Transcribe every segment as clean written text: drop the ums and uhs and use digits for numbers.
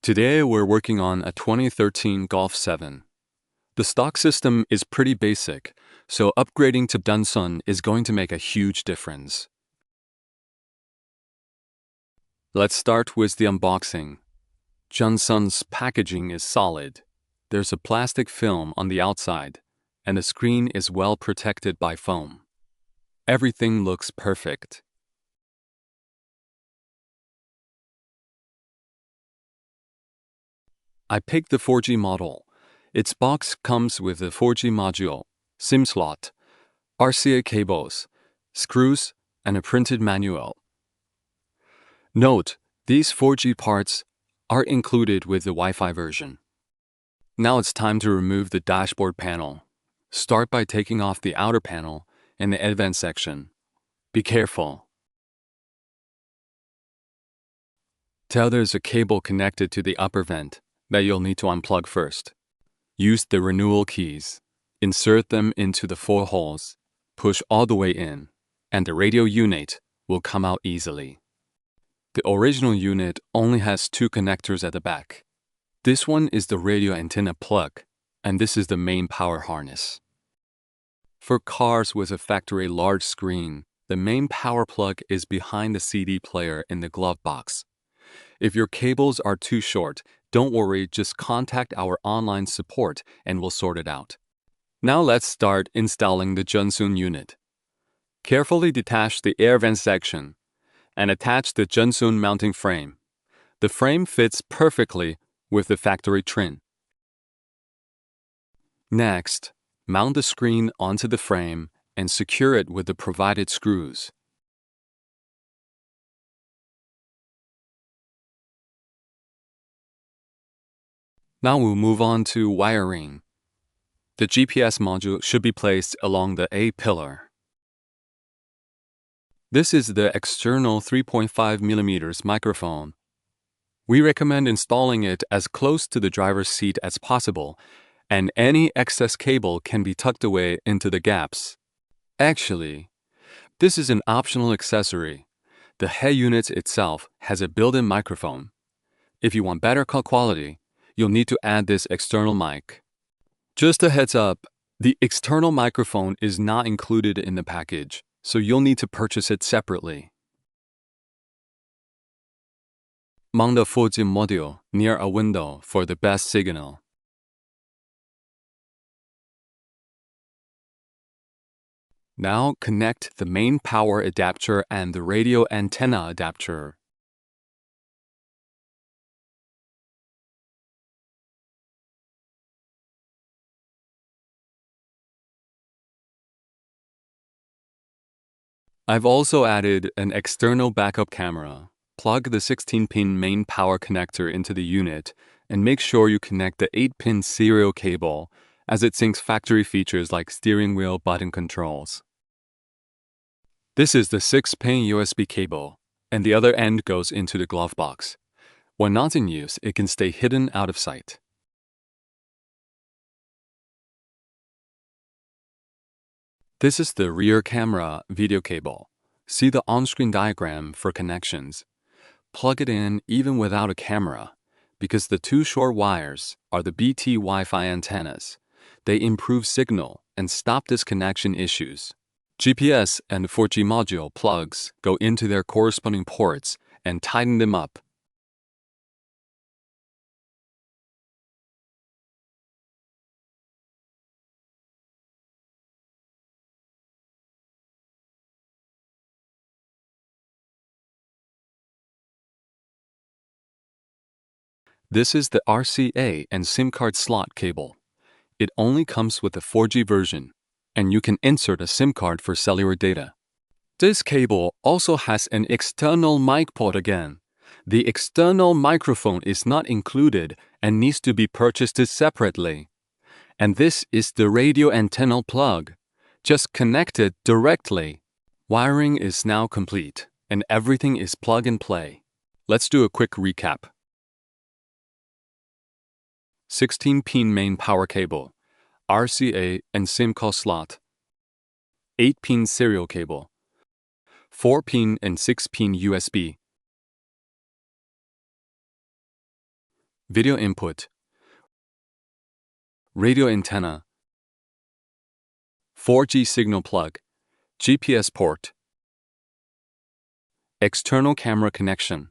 Today we're working on a 2013 Golf 7. The stock system is pretty basic, so upgrading to Junsun is going to make a huge difference. Let's start with the unboxing. Junsun's packaging is solid. There's a plastic film on the outside, and the screen is well protected by foam. Everything looks perfect. I picked the 4G model. Its box comes with a 4G module, SIM slot, RCA cables, screws, and a printed manual. Note, these 4G parts are included with the Wi-Fi version. Now it's time to remove the dashboard panel. Start by taking off the outer panel and the advanced section. Be careful. Tell there's a cable connected to the upper vent that you'll need to unplug first. Use the renewal keys. Insert them into the 4 holes. Push all the way in, and the radio unit will come out easily. The original unit only has 2 connectors at the back. This one is the radio antenna plug, and this is the main power harness. For cars with a factory large screen, the main power plug is behind the CD player in the glove box. If your cables are too short, don't worry, just contact our online support and we'll sort it out. Now let's start installing the Junsun unit. Carefully detach the air vent section and attach the Junsun mounting frame. The frame fits perfectly with the factory trim. Next, mount the screen onto the frame and secure it with the provided screws. Now we'll move on to wiring. The GPS module should be placed along the A pillar. This is the external 3.5mm microphone. We recommend installing it as close to the driver's seat as possible, and any excess cable can be tucked away into the gaps. Actually, this is an optional accessory. The head unit itself has a built-in microphone. If you want better call quality, you'll need to add this external mic. Just a heads up, the external microphone is not included in the package, so you'll need to purchase it separately. Mount the 4G module near a window for the best signal. Now connect the main power adapter and the radio antenna adapter. I've also added an external backup camera. Plug the 16-pin main power connector into the unit and make sure you connect the 8-pin serial cable as it syncs factory features like steering wheel button controls. This is the 6-pin USB cable, and the other end goes into the glove box. When not in use, it can stay hidden out of sight. This is the rear camera video cable. See the on-screen diagram for connections. Plug it in even without a camera, because the 2 short wires are the BT Wi-Fi antennas. They improve signal and stop disconnection issues. GPS and 4G module plugs go into their corresponding ports and tighten them up. This is the RCA and SIM card slot cable. It only comes with the 4G version, and you can insert a SIM card for cellular data. This cable also has an external mic port again. The external microphone is not included and needs to be purchased separately. And this is the radio antenna plug. Just connect it directly. Wiring is now complete, and everything is plug and play. Let's do a quick recap. 16-pin main power cable, RCA and SIM card slot, 8-pin serial cable, 4-pin and 6-pin USB, video input, radio antenna, 4G signal plug, GPS port, external camera connection,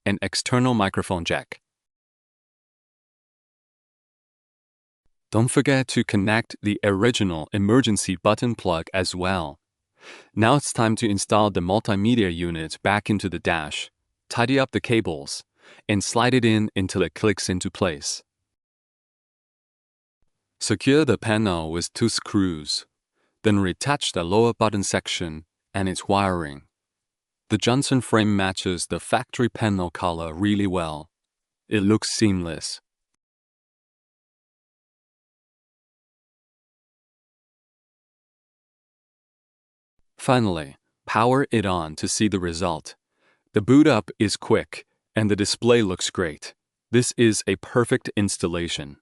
and external microphone jack. Don't forget to connect the original emergency button plug as well. Now it's time to install the multimedia unit back into the dash, tidy up the cables, and slide it in until it clicks into place. Secure the panel with 2 screws, then reattach the lower button section and its wiring. The Junsun frame matches the factory panel color really well. It looks seamless. Finally, power it on to see the result. The boot up is quick and the display looks great. This is a perfect installation.